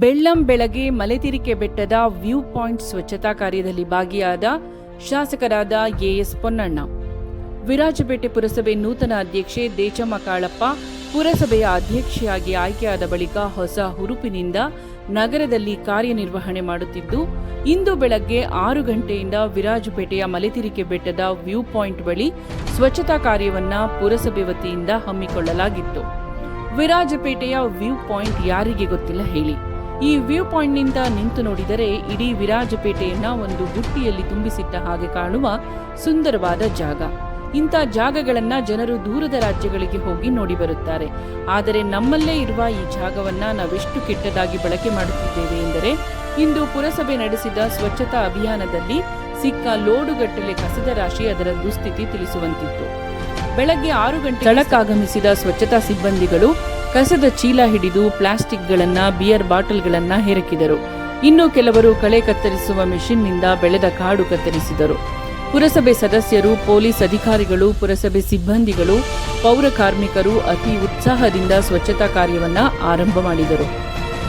ಬೆಳ್ಳಂ ಬೆಳಗ್ಗೆ ಮಲೆತಿರಿಕೆ ಬೆಟ್ಟದ view point ಸ್ವಚ್ಛತಾ ಕಾರ್ಯದಲ್ಲಿ ಭಾಗಿಯಾದ ಶಾಸಕರಾದ ಎಎಸ್ ಪೊನ್ನಣ್ಣ. ವಿರಾಜಪೇಟೆ ಪುರಸಭೆ ನೂತನ ಅಧ್ಯಕ್ಷೆ ದೇಚಮ್ಮ ಕಾಳಪ್ಪ ಪುರಸಭೆಯ ಅಧ್ಯಕ್ಷೆಯಾಗಿ ಆಯ್ಕೆಯಾದ ಬಳಿಕ ಹೊಸ ಹುರುಪಿನಿಂದ ನಗರದಲ್ಲಿ ಕಾರ್ಯನಿರ್ವಹಣೆ ಮಾಡುತ್ತಿದ್ದು, ಇಂದು ಬೆಳಗ್ಗೆ 6 ಗಂಟೆಯಿಂದ ವಿರಾಜಪೇಟೆಯ ಮಲೆತಿರಿಕೆ ಬೆಟ್ಟದ ವ್ಯೂ ಪಾಯಿಂಟ್ ಬಳಿ ಸ್ವಚ್ಛತಾ ಕಾರ್ಯವನ್ನ ಪುರಸಭೆ ವತಿಯಿಂದ ಹಮ್ಮಿಕೊಳ್ಳಲಾಗಿತ್ತು. ವಿರಾಜಪೇಟೆಯ ವ್ಯೂ ಪಾಯಿಂಟ್ ಯಾರಿಗೆ ಗೊತ್ತಿಲ್ಲ ಹೇಳಿ. ಈ ವ್ಯೂ ಪಾಯಿಂಟ್ನಿಂದ ನಿಂತು ನೋಡಿದರೆ ಇಡೀ ವಿರಾಜಪೇಟೆಯನ್ನ ಒಂದು ಬುಟ್ಟಿಯಲ್ಲಿ ತುಂಬಿಸಿಟ್ಟ ಹಾಗೆ ಕಾಣುವ ಸುಂದರವಾದ ಜಾಗ. ಇಂಥ ಜಾಗಗಳನ್ನ ಜನರು ದೂರದ ರಾಜ್ಯಗಳಿಗೆ ಹೋಗಿ ನೋಡಿ ಬರುತ್ತಾರೆ. ಆದರೆ ನಮ್ಮಲ್ಲೇ ಇರುವ ಈ ಜಾಗವನ್ನ ನಾವೆಷ್ಟು ಕೆಟ್ಟದಾಗಿ ಬಳಕೆ ಮಾಡುತ್ತಿದ್ದೇವೆ ಎಂದರೆ, ಇಂದು ಪುರಸಭೆ ನಡೆಸಿದ ಸ್ವಚ್ಛತಾ ಅಭಿಯಾನದಲ್ಲಿ ಸಿಕ್ಕ ಲೋಡುಗಟ್ಟಲೆ ಕಸದ ರಾಶಿ ಅದರ ದುಸ್ಥಿತಿ ತಿಳಿಸುವಂತಿತ್ತು. ಬೆಳಗ್ಗೆ 6 ಗಂಟೆ ಸ್ಥಳಕ್ಕಾಗಮಿಸಿದ ಸ್ವಚ್ಛತಾ ಸಿಬ್ಬಂದಿಗಳು ಕಸದ ಚೀಲ ಹಿಡಿದು ಪ್ಲಾಸ್ಟಿಕ್ಗಳನ್ನ, ಬಿಯರ್ ಬಾಟಲ್ಗಳನ್ನ ಹೆರಕಿದರು. ಇನ್ನು ಕೆಲವರು ಕಳೆ ಕತ್ತರಿಸುವ ಮೆಷಿನ್ನಿಂದ ಬೆಳೆದ ಕಾಡು ಕತ್ತರಿಸಿದರು. ಪುರಸಭೆ ಸದಸ್ಯರು, ಪೊಲೀಸ್ ಅಧಿಕಾರಿಗಳು, ಪುರಸಭೆ ಸಿಬ್ಬಂದಿಗಳು, ಪೌರ ಕಾರ್ಮಿಕರು ಅತಿ ಉತ್ಸಾಹದಿಂದ ಸ್ವಚ್ಛತಾ ಕಾರ್ಯವನ್ನ ಆರಂಭ ಮಾಡಿದರು.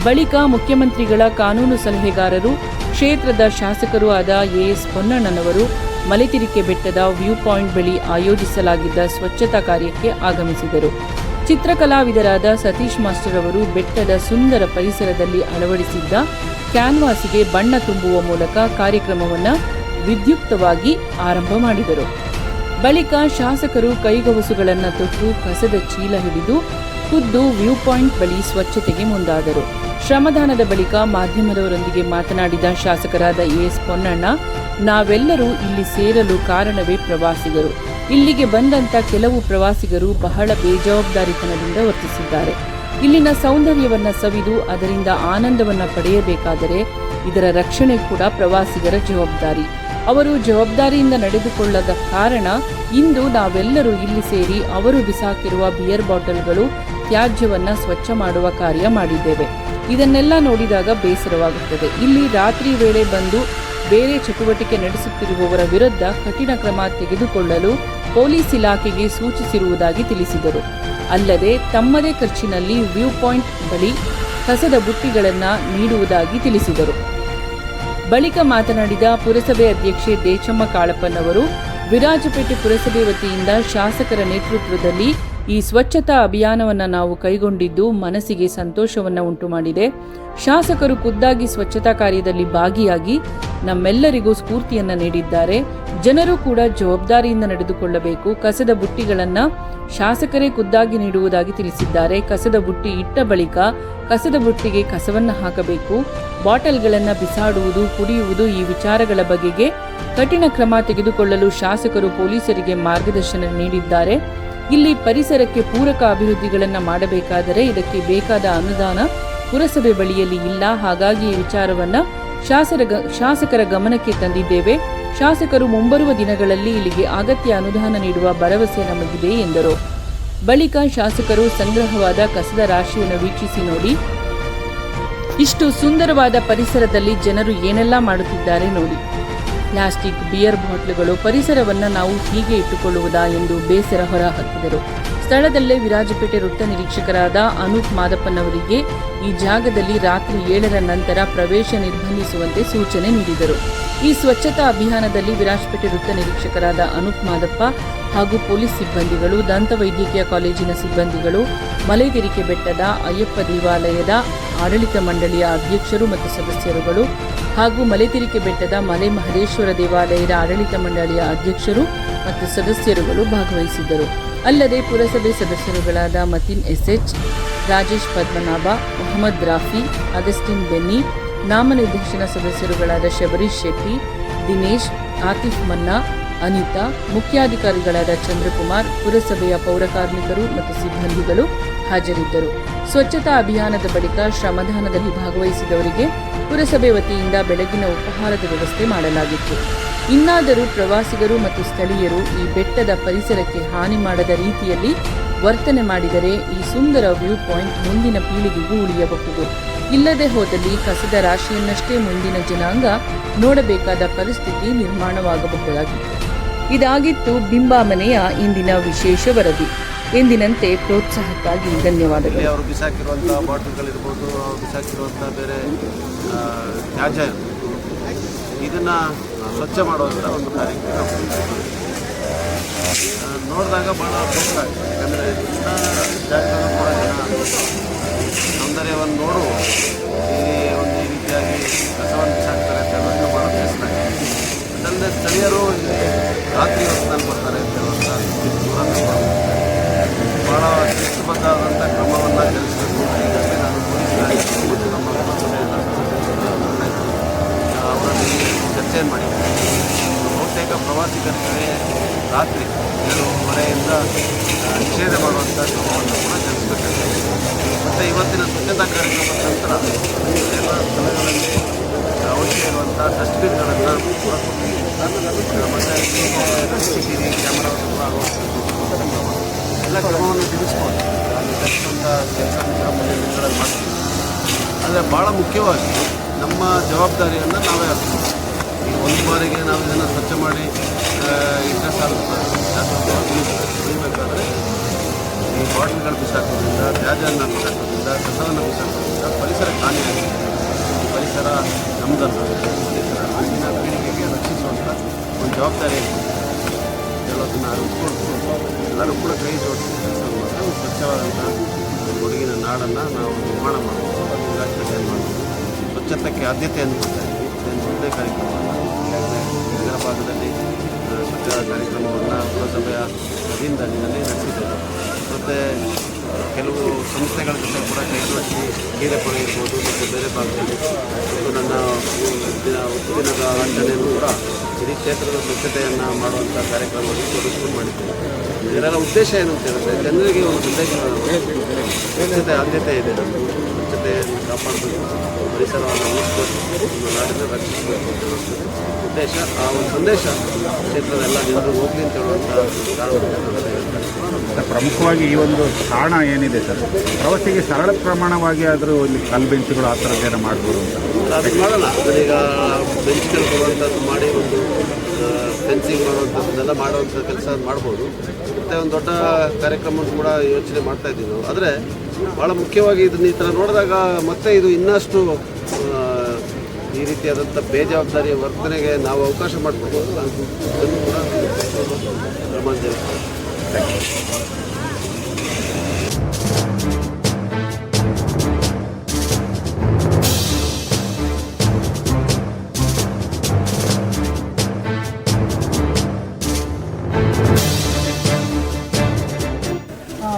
ಬಳಿಕ ಮುಖ್ಯಮಂತ್ರಿಗಳ ಕಾನೂನು ಸಲಹೆಗಾರರು, ಕ್ಷೇತ್ರದ ಶಾಸಕರೂ ಆದ ಎಎಸ್ ಪೊನ್ನಣ್ಣನವರು ಮಲೆತಿರಿಕೆ ಬೆಟ್ಟದ ವ್ಯೂ ಪಾಯಿಂಟ್ ಬಳಿ ಆಯೋಜಿಸಲಾಗಿದ್ದ ಸ್ವಚ್ಛತಾ ಕಾರ್ಯಕ್ಕೆ ಆಗಮಿಸಿದರು. ಚಿತ್ರಕಲಾವಿದರಾದ ಸತೀಶ್ ಮಾಸ್ಟರ್ ಅವರು ಬೆಟ್ಟದ ಸುಂದರ ಪರಿಸರದಲ್ಲಿ ಅಳವಡಿಸಿದ್ದ ಕ್ಯಾನ್ವಾಸಿಗೆ ಬಣ್ಣ ತುಂಬುವ ಮೂಲಕ ಕಾರ್ಯಕ್ರಮವನ್ನು ವಿದ್ಯುಕ್ತವಾಗಿ ಆರಂಭ ಮಾಡಿದರು. ಬಳಿಕ ಶಾಸಕರು ಕೈಗವಸುಗಳನ್ನು ತೊಟ್ಟು ಕಸದ ಚೀಲ ಹಿಡಿದು ಖುದ್ದು ವ್ಯೂ ಪಾಯಿಂಟ್ ಬಳಿ ಸ್ವಚ್ಛತೆಗೆ ಮುಂದಾದರು. ಶ್ರಮದಾನದ ಬಳಿಕ ಮಾಧ್ಯಮದವರೊಂದಿಗೆ ಮಾತನಾಡಿದ ಶಾಸಕರಾದ ಎಎಸ್ ಪೊನ್ನಣ್ಣ, ನಾವೆಲ್ಲರೂ ಇಲ್ಲಿ ಸೇರಲು ಕಾರಣವೇ ಪ್ರವಾಸಿಗರು. ಇಲ್ಲಿಗೆ ಬಂದಂತ ಕೆಲವು ಪ್ರವಾಸಿಗರು ಬಹಳ ಬೇಜವಾಬ್ದಾರಿತನದಿಂದ ವರ್ತಿಸಿದ್ದಾರೆ. ಇಲ್ಲಿನ ಸೌಂದರ್ಯವನ್ನ ಸವಿದು ಅದರಿಂದ ಆನಂದವನ್ನ ಪಡೆಯಬೇಕಾದರೆ ಇದರ ರಕ್ಷಣೆ ಕೂಡ ಪ್ರವಾಸಿಗರ ಜವಾಬ್ದಾರಿ. ಅವರು ಜವಾಬ್ದಾರಿಯಿಂದ ನಡೆದುಕೊಳ್ಳದ ಕಾರಣ ಇಂದು ನಾವೆಲ್ಲರೂ ಇಲ್ಲಿ ಸೇರಿ ಅವರು ಬಿಸಾಕಿರುವ ಬಿಯರ್ ಬಾಟಲ್ಗಳು, ತ್ಯಾಜ್ಯವನ್ನ ಸ್ವಚ್ಛ ಮಾಡುವ ಕಾರ್ಯ ಮಾಡಿದ್ದೇವೆ. ಇದನ್ನೆಲ್ಲ ನೋಡಿದಾಗ ಬೇಸರವಾಗುತ್ತದೆ. ಇಲ್ಲಿ ರಾತ್ರಿ ವೇಳೆ ಬಂದು ಬೇರೆ ಚಟುವಟಿಕೆ ನಡೆಸುತ್ತಿರುವವರ ವಿರುದ್ಧ ಕಠಿಣ ಕ್ರಮ ತೆಗೆದುಕೊಳ್ಳಲು ಪೊಲೀಸ್ ಇಲಾಖೆಗೆ ಸೂಚಿಸಿರುವುದಾಗಿ ತಿಳಿಸಿದರು. ಅಲ್ಲದೆ ತಮ್ಮದೇ ಖರ್ಚಿನಲ್ಲಿ ವ್ಯೂ ಪಾಯಿಂಟ್ ಬಳಿ ಕಸದ ಬುಟ್ಟಿಗಳನ್ನು ನೀಡುವುದಾಗಿ ತಿಳಿಸಿದರು. ಬಳಿಕ ಮಾತನಾಡಿದ ಪುರಸಭೆ ಅಧ್ಯಕ್ಷೆ ದೇಚಮ್ಮ ಕಾಳಪ್ಪನವರು, ವಿರಾಜಪೇಟೆ ಪುರಸಭೆ ವತಿಯಿಂದ ಶಾಸಕರ ನೇತೃತ್ವದಲ್ಲಿ ಈ ಸ್ವಚ್ಛತಾ ಅಭಿಯಾನವನ್ನು ನಾವು ಕೈಗೊಂಡಿದ್ದು ಮನಸ್ಸಿಗೆ ಸಂತೋಷವನ್ನು ಉಂಟು ಮಾಡಿದೆ. ಶಾಸಕರು ಖುದ್ದಾಗಿ ಸ್ವಚ್ಛತಾ ಕಾರ್ಯದಲ್ಲಿ ಭಾಗಿಯಾಗಿ ನಮ್ಮೆಲ್ಲರಿಗೂ ಸ್ಫೂರ್ತಿಯನ್ನು ನೀಡಿದ್ದಾರೆ. ಜನರು ಕೂಡ ಜವಾಬ್ದಾರಿಯಿಂದ ನಡೆದುಕೊಳ್ಳಬೇಕು. ಕಸದ ಬುಟ್ಟಿಗಳನ್ನು ಶಾಸಕರೇ ಖುದ್ದಾಗಿ ನೀಡುವುದಾಗಿ ತಿಳಿಸಿದ್ದಾರೆ. ಕಸದ ಬುಟ್ಟಿ ಇಟ್ಟ ಬಳಿಕ ಕಸದ ಬುಟ್ಟಿಗೆ ಕಸವನ್ನು ಹಾಕಬೇಕು. ಬಾಟಲ್ಗಳನ್ನು ಬಿಸಾಡುವುದು, ಕುಡಿಯುವುದು ಈ ವಿಚಾರಗಳ ಬಗೆಗೆ ಕಠಿಣ ಕ್ರಮ ತೆಗೆದುಕೊಳ್ಳಲು ಶಾಸಕರು ಪೊಲೀಸರಿಗೆ ಮಾರ್ಗದರ್ಶನ ನೀಡಿದ್ದಾರೆ. ಇಲ್ಲಿ ಪರಿಸರಕ್ಕೆ ಪೂರಕ ಅಭಿವೃದ್ಧಿಗಳನ್ನು ಮಾಡಬೇಕಾದರೆ ಇದಕ್ಕೆ ಬೇಕಾದ ಅನುದಾನ ಪುರಸಭೆ ಬಳಿಯಲ್ಲಿ ಇಲ್ಲ. ಹಾಗಾಗಿ ಈ ವಿಚಾರವನ್ನು ಶಾಸಕರ ಗಮನಕ್ಕೆ ತಂದಿದ್ದೇವೆ. ಶಾಸಕರು ಮುಂಬರುವ ದಿನಗಳಲ್ಲಿ ಇಲ್ಲಿಗೆ ಅಗತ್ಯ ಅನುದಾನ ನೀಡುವ ಭರವಸೆ ನಮಗಿದೆ ಎಂದರು. ಬಳಿಕ ಶಾಸಕರು ಸಂಗ್ರಹವಾದ ಕಸದ ರಾಶಿಯನ್ನು ವೀಕ್ಷಿಸಿ ನೋಡಿ, ಇಷ್ಟು ಸುಂದರವಾದ ಪರಿಸರದಲ್ಲಿ ಜನರು ಏನೆಲ್ಲ ಮಾಡುತ್ತಿದ್ದಾರೆ ನೋಡಿ. ಪ್ಲಾಸ್ಟಿಕ್, ಬಿಯರ್ ಬಾಟ್ಲುಗಳು, ಪರಿಸರವನ್ನು ನಾವು ಹೀಗೆ ಇಟ್ಟುಕೊಳ್ಳುವುದಾ ಎಂದು ಬೇಸರ ಹೊರಹಾಕಿದರು. ಸ್ಥಳದಲ್ಲೇ ವಿರಾಜಪೇಟೆ ವೃತ್ತ ನಿರೀಕ್ಷಕರಾದ ಅನೂಪ್ ಮಾದಪ್ಪನವರಿಗೆ ಈ ಜಾಗದಲ್ಲಿ ರಾತ್ರಿ 7ರ ನಂತರ ಪ್ರವೇಶ ನಿರ್ಬಂಧಿಸುವಂತೆ ಸೂಚನೆ ನೀಡಿದರು. ಈ ಸ್ವಚ್ಛತಾ ಅಭಿಯಾನದಲ್ಲಿ ವಿರಾಜಪೇಟೆ ವೃತ್ತ ನಿರೀಕ್ಷಕರಾದ ಅನೂಪ್ ಮಾದಪ್ಪ ಹಾಗೂ ಪೊಲೀಸ್ ಸಿಬ್ಬಂದಿಗಳು, ದಂತವೈದ್ಯಕೀಯ ಕಾಲೇಜಿನ ಸಿಬ್ಬಂದಿಗಳು, ಮಲೆತಿರಿಕೆ ಬೆಟ್ಟದ ಅಯ್ಯಪ್ಪ ದೇವಾಲಯದ ಆಡಳಿತ ಮಂಡಳಿಯ ಅಧ್ಯಕ್ಷರು ಮತ್ತು ಸದಸ್ಯರುಗಳು ಹಾಗೂ ಮಲೆತಿರಿಕೆ ಬೆಟ್ಟದ ಮಲೆ ಮಹದೇಶ್ವರ ದೇವಾಲಯದ ಆಡಳಿತ ಮಂಡಳಿಯ ಅಧ್ಯಕ್ಷರು ಮತ್ತು ಸದಸ್ಯರುಗಳು ಭಾಗವಹಿಸಿದ್ದರು. ಅಲ್ಲದೆ ಪುರಸಭೆ ಸದಸ್ಯರುಗಳಾದ ಮತೀನ್ ಎಸ್ಎಚ್, ರಾಜೇಶ್ ಪದ್ಮನಾಭ, ಮೊಹಮ್ಮದ್ ರಾಫಿ, ಅಗಸ್ಟಿನ್ ಬೆನ್ನಿ, ನಾಮನಿರ್ದೇಶನ ಸದಸ್ಯರುಗಳಾದ ಶಬರೀಶ್ ಶೆಟ್ಟಿ, ದಿನೇಶ್, ಆತಿಫ್ ಮನ್ನಾ, ಅನಿತಾ, ಮುಖ್ಯಾಧಿಕಾರಿಗಳಾದ ಚಂದ್ರಕುಮಾರ್, ಪುರಸಭೆಯ ಪೌರಕಾರ್ಮಿಕರು ಮತ್ತು ಸಿಬ್ಬಂದಿಗಳು ಹಾಜರಿದ್ದರು. ಸ್ವಚ್ಛತಾ ಅಭಿಯಾನದ ಬಳಿಕ ಶ್ರಮದಾನದಲ್ಲಿ ಭಾಗವಹಿಸಿದವರಿಗೆ ಪುರಸಭೆ ವತಿಯಿಂದ ಬೆಳಗಿನ ಉಪಹಾರದ ವ್ಯವಸ್ಥೆ ಮಾಡಲಾಗಿತ್ತು. ಇನ್ನಾದರೂ ಪ್ರವಾಸಿಗರು ಮತ್ತು ಸ್ಥಳೀಯರು ಈ ಬೆಟ್ಟದ ಪರಿಸರಕ್ಕೆ ಹಾನಿ ಮಾಡದ ರೀತಿಯಲ್ಲಿ ವರ್ತನೆ ಮಾಡಿದರೆ ಈ ಸುಂದರ ವ್ಯೂ ಪಾಯಿಂಟ್ ಮುಂದಿನ ಪೀಳಿಗೆಗೂ ಉಳಿಯಬಹುದು. ಇಲ್ಲದೆ ಹೋದಲ್ಲಿ ಕಸದ ರಾಶಿಯನ್ನಷ್ಟೇ ಮುಂದಿನ ಜನಾಂಗ ನೋಡಬೇಕಾದ ಪರಿಸ್ಥಿತಿ ನಿರ್ಮಾಣವಾಗಬಹುದಾಗಿತ್ತು. ಇದಾಗಿತ್ತು ಬಿಂಬಾಮನೆಯ ಇಂದಿನ ವಿಶೇಷ ವರದಿ. ಎಂದಿನಂತೆ ಪ್ರೋತ್ಸಾಹಕ್ಕಾಗಿ ಧನ್ಯವಾದಗಳು. ಅವರು ಬಿಸಾಕಿರುವಂಥ ಬಾಟಲ್ಗಳಿರ್ಬೋದು, ಅವ್ರು ಬಿಸಾಕಿರುವಂಥ ಬೇರೆ ತ್ಯಾಜ್ಯ ಇರ್ಬೋದು, ಇದನ್ನು ಸ್ವಚ್ಛ ಮಾಡುವಂಥ ಒಂದು ಕಾರ್ಯಕ್ರಮ ನೋಡಿದಾಗ ಭಾಳ ದುಃಖ ಆಗಿದೆ. ಯಾಕಂದರೆ ಇಂಥ ಜಾಗಗಳು ಕೂಡ ಜನ ಸೌಂದರ್ಯವನ್ನು ನೋಡು ಈ ರೀತಿಯಾಗಿ ಕಸವನ್ನು ಬಿಸಾಕ್ತಾರೆ ಅಂತ ಹೇಳುವಂಥ ಭಾಳ ಬೇಸರ ಆಗಿದೆ. ಅದಲ್ಲದೆ ಸ್ಥಳೀಯರು ಇಲ್ಲಿ ರಾತ್ರಿ ಹೊತ್ತಿನಲ್ಲಿ ಬರ್ತಾರೆ ಅಂತ ಹೇಳುವಂಥ ದೂರನ್ನು ಭಾಳ ಶಿಸ್ತುಬದ್ಧವಾದಂಥ ಕ್ರಮವನ್ನು ಜರುಗಿಸಬೇಕು. ಈಗಾಗಲೇ ನಾನು ಪೊಲೀಸ್ ಮತ್ತು ನಮ್ಮ ಅವರಲ್ಲಿ ಚರ್ಚೆಯನ್ನು ಮಾಡಿದ್ದೇನೆ. ಬಹುತೇಕ ಪ್ರವಾಸಿಗರಿಗೆ ರಾತ್ರಿ 7:30ಯಿಂದ ನಿಷೇಧ ಮಾಡುವಂಥ ಕ್ರಮವನ್ನು ಕೂಡ ಜರುಗಿಸಬೇಕಾಗಿದೆ. ಮತ್ತು ಇವತ್ತಿನ ಸ್ವಚ್ಛತಾ ಕಾರ್ಯಕ್ರಮದ ನಂತರ ಎಲ್ಲ ಸ್ಥಳಗಳಲ್ಲಿ ಅವಶ್ಯ ಇರುವಂಥ ಡಸ್ಟ್ಬಿನ್ಗಳನ್ನು ಕೂಡ ಮತ್ತು CCTV ಕ್ಯಾಮರಾವನ್ನು ಕೂಡ ಎಲ್ಲ ಕ್ರಮವನ್ನು ಜರುಗಿಸ್ಬೋದು. ಅಲ್ಲಿ ತಕ್ಷಣ ಕೆಲಸ ದಿನಗಳಲ್ಲಿ ಮಾಡ್ತೀವಿ. ಆದರೆ ಭಾಳ ಮುಖ್ಯವಾಗಿ ನಮ್ಮ ಜವಾಬ್ದಾರಿಯನ್ನು ನಾವೇ ಅರ್ಥ ಈಗ ಒಂದು ಬಾರಿಗೆ ನಾವು ಇದನ್ನು ಸ್ವಚ್ಛ ಮಾಡಿ ಇಟ್ಟರೆ ಉಳಿಬೇಕಾದ್ರೆ ಈ ಬಾಟಲ್ಗಳು ಬಿಸಾಕೋದ್ರಿಂದ, ತ್ಯಾಜ್ಯವನ್ನು ಬಿಸಾಕೋದ್ರಿಂದ, ಕಸವನ್ನು ಬಿಸಾಕೋದ್ರಿಂದ ಪರಿಸರಕ್ಕೆ ಹಾನಿಯಾಗಿದೆ. ಈ ಪರಿಸರ ನಮ್ಮದಲ್ಲ, ಪರಿಸರ ಮುಂದಿನ ಪೀಳಿಗೆಗೆ ರಕ್ಷಿಸುವಂಥ ಒಂದು ಜವಾಬ್ದಾರಿ ಹೇಳೋದನ್ನು ಅರಿಸ್ಕೊಂಡು ಎಲ್ಲರೂ ಕೂಡ ಕೈ ಜೋಡಿಸಿ ಕೆಲಸ ಮಾಡಿದ್ರೆ ಒಂದು ಸ್ವಚ್ಛವಾದಂಥ ಕೊಡಗಿನ ನಾಡನ್ನು ನಾವು ನಿರ್ಮಾಣ ಮಾಡಬಹುದು. ಅದು ಮಾಡಬಹುದು. ಸ್ವಚ್ಛತೆಗೆ ಆದ್ಯತೆಯನ್ನು ಕೊಡ್ತಾ ಇದ್ದೀವಿ. ಇದನ್ನು ಒಳ್ಳೆಯ ಕಾರ್ಯಕ್ರಮವನ್ನು ಈಗಾಗಲೇ ನಗರ ಭಾಗದಲ್ಲಿ ಸ್ವಚ್ಛತಾ ಕಾರ್ಯಕ್ರಮವನ್ನು ಪುರಸಭೆಯ ಅಧೀನದಲ್ಲಿ ನಡೆಸಿದ್ದೇವೆ. ಮತ್ತು ಕೆಲವು ಸಂಸ್ಥೆಗಳ ಜೊತೆ ಕೂಡ ಕೈಗೊಳಿಸಿ ಹೀರೆಪೊಳೆ ಇರ್ಬೋದು ಮತ್ತು ಬೇರೆ ಭಾಗದಲ್ಲಿ ಇದು ನನ್ನ ದಿನದ ಆಚರಣೆಯನ್ನು ಕೂಡ ಇಡೀ ಕ್ಷೇತ್ರದ ಸ್ವಚ್ಛತೆಯನ್ನು ಮಾಡುವಂಥ ಕಾರ್ಯಕ್ರಮವನ್ನು ತೊಡಗಿಸ್ಕೊಂಡು ಮಾಡಿದ್ದೇವೆ. ಇದರ ಉದ್ದೇಶ ಏನು ಅಂತ ಹೇಳಿದ್ರೆ ಜನರಿಗೆ ಒಂದು ಸಂದೇಶ, ಸ್ವಚ್ಛತೆ ಆದ್ಯತೆ ಇದೆ, ಸ್ವಚ್ಛತೆಯನ್ನು ಕಾಪಾಡಬೇಕು, ಪರಿಸರವನ್ನು ಉಳಿಸಬೇಕು, ನಾಡನ್ನು ರಕ್ಷಿಸಬೇಕು ಅಂತ ಹೇಳುವಂಥದ್ದು ಉದ್ದೇಶ. ಆ ಒಂದು ಸಂದೇಶ ಕ್ಷೇತ್ರದ ಎಲ್ಲ ಜನರು ಹೋಗಲಿ ಅಂತ ಹೇಳುವಂಥ ಕಾರಣವನ್ನು ಪ್ರಮುಖವಾಗಿ ಈ ಒಂದು ತಾಣ ಏನಿದೆ ಸರ್, ಪ್ರವಾಸಿಗೆ ಸರಳ ಪ್ರಮಾಣವಾಗಿ ಆದರೂ ಇಲ್ಲಿ ಕಲ್ಲು ಬೆಂಚುಗಳು ಆ ಥರದ್ದೇನೋ ಮಾಡ್ಬೋದು ಅಂತ ಅದು ಮಾಡೋಣ. ಅದೀಗ ಬೆಂಚ್ಗಳು ಕೊಡುವಂಥದ್ದು ಮಾಡಿ ಒಂದು ಫೆನ್ಸಿಂಗ್ ಮಾಡುವಂಥದ್ದನ್ನೆಲ್ಲ ಮಾಡುವಂಥ ಕೆಲಸ ಮಾಡ್ಬೋದು. ಮತ್ತು ಒಂದು ದೊಡ್ಡ ಕಾರ್ಯಕ್ರಮವನ್ನು ಕೂಡ ಯೋಚನೆ ಮಾಡ್ತಾ ಇದ್ದೀವಿ ನಾವು. ಆದರೆ ಭಾಳ ಮುಖ್ಯವಾಗಿ ಇದನ್ನು ಈ ಥರ ನೋಡಿದಾಗ ಮತ್ತೆ ಇದು ಇನ್ನಷ್ಟು ಈ ರೀತಿಯಾದಂಥ ಬೇಜವಾಬ್ದಾರಿಯ ವರ್ತನೆಗೆ ನಾವು ಅವಕಾಶ ಮಾಡಿಕೊಡ್ಬೋದು. ಅದನ್ನು ಕೂಡ ಕ್ರಮ ಜರುಗಿಸ್ತೀವಿ.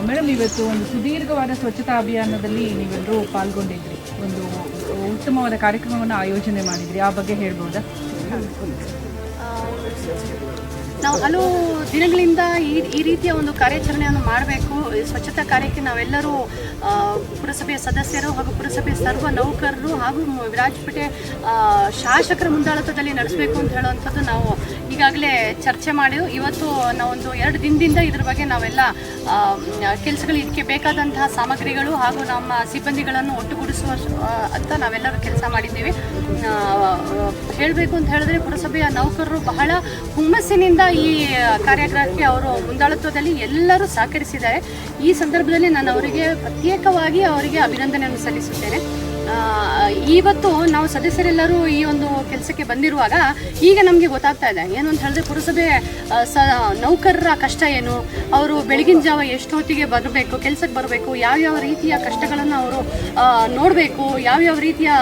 ಮೇಡಮ್, ಇವತ್ತು ಒಂದು ಸುದೀರ್ಘವಾದ ಸ್ವಚ್ಛತಾ ಅಭಿಯಾನದಲ್ಲಿ ನೀವೆಲ್ಲರೂ ಪಾಲ್ಗೊಂಡಿದ್ರಿ, ಒಂದು ಉತ್ತಮವಾದ ಕಾರ್ಯಕ್ರಮವನ್ನು ಆಯೋಜನೆ ಮಾಡಿದ್ರಿ, ಆ ಬಗ್ಗೆ ಹೇಳ್ಬೋದಾ? ನಾವು ಹಲವು ದಿನಗಳಿಂದ ಈ ರೀತಿಯ ಒಂದು ಕಾರ್ಯಾಚರಣೆಯನ್ನು ಮಾಡಬೇಕು. ಸ್ವಚ್ಛತಾ ಕಾರ್ಯಕ್ಕೆ ನಾವೆಲ್ಲರೂ ಪುರಸಭೆಯ ಸದಸ್ಯರು ಹಾಗೂ ಪುರಸಭೆಯ ಸರ್ವ ನೌಕರರು ಹಾಗೂ ವಿರಾಜಪೇಟೆ ಶಾಸಕರ ಮುಂದಾಳತ್ವದಲ್ಲಿ ನಡೆಸಬೇಕು ಅಂತ ಹೇಳುವಂಥದ್ದು ನಾವು ಈಗಾಗಲೇ ಚರ್ಚೆ ಮಾಡಿದ್ದು. ಇವತ್ತು ನಾವೊಂದು 2 ದಿನದಿಂದ ಇದ್ರ ಬಗ್ಗೆ ನಾವೆಲ್ಲ ಕೆಲಸಗಳು ಇದಕ್ಕೆ ಬೇಕಾದಂತಹ ಸಾಮಗ್ರಿಗಳು ಹಾಗೂ ನಮ್ಮ ಸಿಬ್ಬಂದಿಗಳನ್ನು ಒಟ್ಟುಗೂಡಿಸುವ ಅಂತ ನಾವೆಲ್ಲರೂ ಕೆಲಸ ಮಾಡಿದ್ದೀವಿ. ಹೇಳಬೇಕು ಅಂತ ಹೇಳಿದ್ರೆ ಪುರಸಭೆಯ ನೌಕರರು ಬಹಳ ಹುಮ್ಮಸ್ಸಿನಿಂದ ಈ ಕಾರ್ಯಕ್ರಮಕ್ಕೆ ಅವರು ಮುಂದಾಳತ್ವದಲ್ಲಿ ಎಲ್ಲರೂ ಸಹಕರಿಸಿದ್ದಾರೆ. ಈ ಸಂದರ್ಭದಲ್ಲಿ ನಾನು ಅವರಿಗೆ ಪ್ರತ್ಯೇಕವಾಗಿ ಅವರಿಗೆ ಅಭಿನಂದನೆಯನ್ನು ಸಲ್ಲಿಸುತ್ತೇನೆ. ಇವತ್ತು ನಾವು ಸದಸ್ಯರೆಲ್ಲರೂ ಈ ಒಂದು ಕೆಲಸಕ್ಕೆ ಬಂದಿರುವಾಗ ಈಗ ನಮಗೆ ಗೊತ್ತಾಗ್ತಾ ಇದೆ ಏನು ಅಂತ ಹೇಳಿದ್ರೆ ಪುರಸಭೆ ನೌಕರರ ಕಷ್ಟ ಏನು, ಅವರು ಬೆಳಗಿನ ಜಾವ ಎಷ್ಟು ಹೊತ್ತಿಗೆ ಬರಬೇಕು, ಕೆಲಸಕ್ಕೆ ಬರಬೇಕು, ಯಾವ್ಯಾವ ರೀತಿಯ ಕಷ್ಟಗಳನ್ನು ಅವರು ನೋಡಬೇಕು, ಯಾವ್ಯಾವ ರೀತಿಯ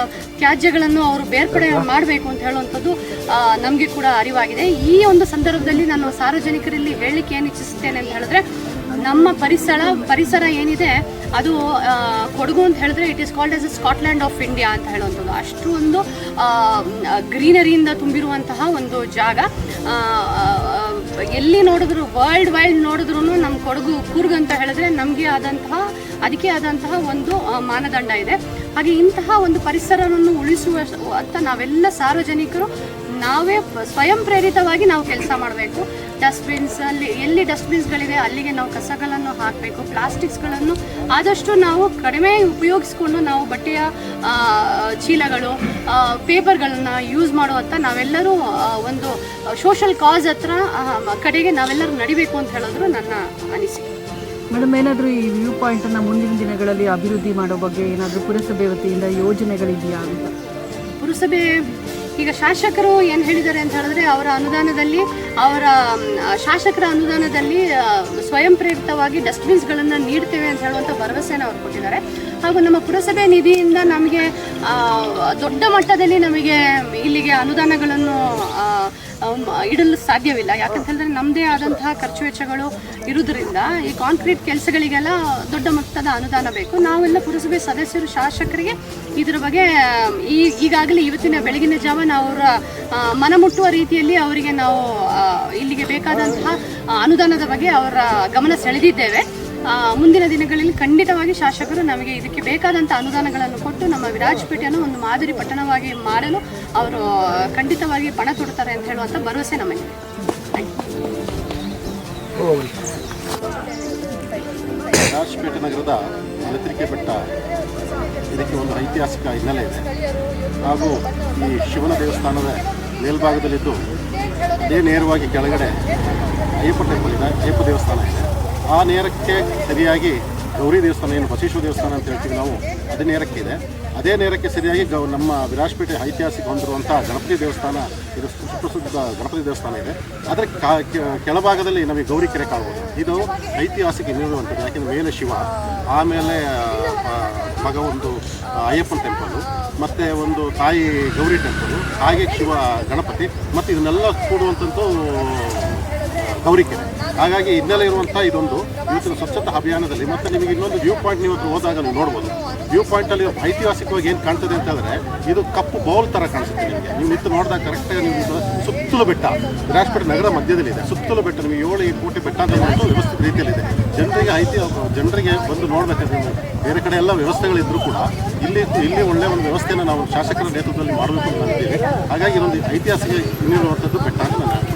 ತ್ಯಾಜ್ಯಗಳನ್ನು ಅವರು ಬೇರ್ಪಡೆ ಮಾಡಬೇಕು ಅಂತ ಹೇಳುವಂಥದ್ದು ನಮಗೆ ಕೂಡ ಅರಿವಾಗಿದೆ. ಈ ಒಂದು ಸಂದರ್ಭದಲ್ಲಿ ನಾನು ಸಾರ್ವಜನಿಕರಲ್ಲಿ ಹೇಳಲಿಕ್ಕೆ ಏನು ಇಚ್ಛಿಸುತ್ತೇನೆ ಅಂತ ಹೇಳಿದ್ರೆ, ನಮ್ಮ ಪರಿಸರ ಏನಿದೆ ಅದು ಕೊಡಗು ಅಂತ ಹೇಳಿದ್ರೆ it is called as A Scotland of India ಅಂತ ಹೇಳುವಂಥದ್ದು. ಅಷ್ಟು ಒಂದು ಗ್ರೀನರಿಯಿಂದ ತುಂಬಿರುವಂತಹ ಒಂದು ಜಾಗ. ಎಲ್ಲಿ ನೋಡಿದ್ರು ವರ್ಲ್ಡ್ ವೈಡ್ ನೋಡಿದ್ರು ನಮ್ಮ ಕೊಡಗು ಕೂರ್ಗ್ ಅಂತ ಹೇಳಿದ್ರೆ ನಮಗೆ ಅದಕ್ಕೆ ಆದಂತಹ ಒಂದು ಮಾನದಂಡ ಇದೆ. ಹಾಗೆ ಇಂತಹ ಒಂದು ಪರಿಸರವನ್ನು ಉಳಿಸುವ ಅಂತ ನಾವೆಲ್ಲ ಸಾರ್ವಜನಿಕರು ನಾವೇ ಸ್ವಯಂ ಪ್ರೇರಿತವಾಗಿ ನಾವು ಕೆಲಸ ಮಾಡಬೇಕು. ಎಲ್ಲಿ ಡಸ್ಟ್ಬಿನ್ಸ್ಗಳಿದೆ ಅಲ್ಲಿಗೆ ನಾವು ಕಸಗಳನ್ನು ಹಾಕಬೇಕು. ಪ್ಲಾಸ್ಟಿಕ್ಸ್ಗಳನ್ನು ಆದಷ್ಟು ನಾವು ಕಡಿಮೆ ಉಪಯೋಗಿಸ್ಕೊಂಡು ನಾವು ಬಟ್ಟೆಯ ಚೀಲಗಳು, ಪೇಪರ್ಗಳನ್ನು ಯೂಸ್ ಮಾಡುವಂಥ ನಾವೆಲ್ಲರೂ ಒಂದು ಸೋಷಲ್ ಕಾಸ್ ಕಡೆಗೆ ನಾವೆಲ್ಲರೂ ನಡಿಬೇಕು ಅಂತ ಹೇಳಿದ್ರು ನನ್ನ ಅನಿಸಿಕೆ. ಮೇಡಮ್, ಏನಾದರೂ ಈ ವ್ಯೂ ಪಾಯಿಂಟನ್ನು ಮುಂದಿನ ದಿನಗಳಲ್ಲಿ ಅಭಿವೃದ್ಧಿ ಮಾಡೋ ಬಗ್ಗೆ ಏನಾದರೂ ಪುರಸಭೆ ವತಿಯಿಂದ ಯೋಜನೆಗಳಿದೆಯಾ ಅಂತ? ಪುರಸಭೆ ಈಗ ಶಾಸಕರು ಏನು ಹೇಳಿದ್ದಾರೆ ಅಂತ ಹೇಳಿದ್ರೆ, ಅವರ ಅನುದಾನದಲ್ಲಿ, ಅವರ ಶಾಸಕರ ಅನುದಾನದಲ್ಲಿ ಸ್ವಯಂ ಪ್ರೇರಿತವಾಗಿ ಡಸ್ಟ್ಬಿನ್ಸ್ಗಳನ್ನು ನೀಡ್ತೇವೆ ಅಂತ ಹೇಳುವಂಥ ಭರವಸೆಯನ್ನು ಅವರು ಕೊಟ್ಟಿದ್ದಾರೆ. ಹಾಗೂ ನಮ್ಮ ಪುರಸಭೆ ನಿಧಿಯಿಂದ ನಮಗೆ ದೊಡ್ಡ ಮಟ್ಟದಲ್ಲಿ ನಮಗೆ ಇಲ್ಲಿಗೆ ಅನುದಾನಗಳನ್ನು ಇಡಲು ಸಾಧ್ಯವಿಲ್ಲ. ಯಾಕಂತ ಹೇಳಿದ್ರೆ ನಮ್ಮದೇ ಆದಂತಹ ಖರ್ಚು ವೆಚ್ಚಗಳು ಇರುವುದರಿಂದ ಈ ಕಾಂಕ್ರೀಟ್ ಕೆಲಸಗಳಿಗೆಲ್ಲ ದೊಡ್ಡ ಮೊತ್ತದ ಅನುದಾನ ಬೇಕು. ನಾವೆಲ್ಲ ಪುರಸಭೆ ಸದಸ್ಯರು ಶಾಸಕರಿಗೆ ಇದರ ಬಗ್ಗೆ ಈಗಾಗಲೇ ಇವತ್ತಿನ ಬೆಳಗಿನ ಜಾವ ನಾವು ಅವರ ಮನಮುಟ್ಟುವ ರೀತಿಯಲ್ಲಿ ಅವರಿಗೆ ನಾವು ಇಲ್ಲಿಗೆ ಬೇಕಾದಂತಹ ಅನುದಾನದ ಬಗ್ಗೆ ಅವರ ಗಮನ ಸೆಳೆದಿದ್ದೇವೆ. ಮುಂದಿನ ದಿನಗಳಲ್ಲಿ ಖಂಡಿತವಾಗಿ ಶಾಸಕರು ನಮಗೆ ಇದಕ್ಕೆ ಬೇಕಾದಂಥ ಅನುದಾನಗಳನ್ನು ಕೊಟ್ಟು ನಮ್ಮ ವಿರಾಜಪೇಟೆಯನ್ನು ಒಂದು ಮಾದರಿ ಪಟ್ಟಣವಾಗಿ ಮಾಡಲು ಅವರು ಖಂಡಿತವಾಗಿ ಪಣ ತೊಡ್ತಾರೆ ಅಂತ ಹೇಳುವಂಥ ಭರವಸೆ ನಮಗೆ. ವಿರಾಜಪೇಟೆ ನಗರದ ಮಲೆತಿರಿಕೆ ಬೆಟ್ಟ ಇದಕ್ಕೆ ಒಂದು ಐತಿಹಾಸಿಕ ಹಿನ್ನೆಲೆ ಇದೆ. ಹಾಗೂ ಈ ಶಿವನ ದೇವಸ್ಥಾನದ ಮೇಲ್ಭಾಗದಲ್ಲಿದ್ದು ಅದೇ ನೇರವಾಗಿ ಕೆಳಗಡೆ ಅಯ್ಯಪ್ಪ ಟೆಂಪಲ್ ಇದೆ, ಅಯ್ಯಪ್ಪ ದೇವಸ್ಥಾನ ಇದೆ. ಆ ನೇರಕ್ಕೆ ಸರಿಯಾಗಿ ಗೌರಿ ದೇವಸ್ಥಾನ, ಏನು ಬಸವೇಶ್ವರ ದೇವಸ್ಥಾನ ಅಂತ ಹೇಳ್ತೀವಿ ನಾವು, ಅದೇ ನೇರಕ್ಕೆ ಇದೆ. ಅದೇ ನೇರಕ್ಕೆ ಸರಿಯಾಗಿ ನಮ್ಮ ವಿರಾಜಪೇಟೆ ಐತಿಹಾಸಿಕ ಹೊಂದಿರುವಂಥ ಗಣಪತಿ ದೇವಸ್ಥಾನ, ಇದು ಸುಪ್ರಸಿದ್ಧ ಗಣಪತಿ ದೇವಸ್ಥಾನ ಇದೆ. ಅದರ ಕೆಳಭಾಗದಲ್ಲಿ ನಮಗೆ ಗೌರಿ ಕೆರೆ ಕಾಣ್ಬೋದು. ಇದು ಐತಿಹಾಸಿಕ ಹಿನ್ನೆಲೆಯುವಂಥದ್ದು. ಯಾಕೆಂದರೆ ಮೇಲೆ ಶಿವ, ಆಮೇಲೆ ಮಗ ಒಂದು ಅಯ್ಯಪ್ಪನ ಟೆಂಪಲ್ಲು, ಮತ್ತು ಒಂದು ತಾಯಿ ಗೌರಿ ಟೆಂಪಲ್ಲು, ಹಾಗೆ ಶಿವ ಗಣಪತಿ, ಮತ್ತು ಇದನ್ನೆಲ್ಲ ಕೂಡುವಂಥದ್ದು ಗೌರಿ ಕೆರೆ. ಹಾಗಾಗಿ ಹಿನ್ನೆಲೆ ಇರುವಂಥ ಇದೊಂದು ಇವತ್ತಿನ ಸ್ವಚ್ಛತಾ ಅಭಿಯಾನದಲ್ಲಿ. ಮತ್ತು ನಿಮಗೆ ಇನ್ನೊಂದು ವ್ಯೂ ಪಾಯಿಂಟ್ ನೀವು ಹೋದಾಗ ನೀವು ನೋಡ್ಬೋದು. ವ್ಯೂ ಪಾಯಿಂಟಲ್ಲಿ ಐತಿಹಾಸಿಕವಾಗಿ ಏನು ಕಾಣ್ತದೆ ಅಂತ ಹೇಳಿದ್ರೆ, ಇದು ಕಪ್ಪು ಬೌಲ್ ಥರ ಕಾಣಿಸುತ್ತೆ ನಿಮಗೆ. ನೀವು ನಿಂತು ನೋಡಿದಾಗ ಕರೆಕ್ಟಾಗಿ ನೀವು ಸುತ್ತಲೂ ಬೆಟ್ಟ, ವಿರಾಜಪೇಟೆ ನಗರ ಮಧ್ಯದಲ್ಲಿದೆ. ಸುತ್ತಲೂ ಬೆಟ್ಟ, ನಿಮಗೆ 7 ಕೋಟಿ ಬೆಟ್ಟ ಅಂತ ಒಂದು ವ್ಯವಸ್ಥಿತ ರೀತಿಯಲ್ಲಿದೆ. ಜನರಿಗೆ ಬಂದು ನೋಡಬೇಕಾದ್ರೆ ಬೇರೆ ಕಡೆ ಎಲ್ಲ ವ್ಯವಸ್ಥೆಗಳಿದ್ದರೂ ಕೂಡ ಇಲ್ಲಿ ಒಳ್ಳೆಯ ಒಂದು ವ್ಯವಸ್ಥೆಯನ್ನು ನಾವು ಶಾಸಕರ ನೇತೃತ್ವದಲ್ಲಿ ಮಾಡಬೇಕು ಅಂತ ಅಂತೀವಿ. ಹಾಗಾಗಿ ಇದೊಂದು ಐತಿಹಾಸಿಕ ಇನ್ನಿರುವಂಥದ್ದು ಬೆಟ್ಟ ಅಂತ ನಾನು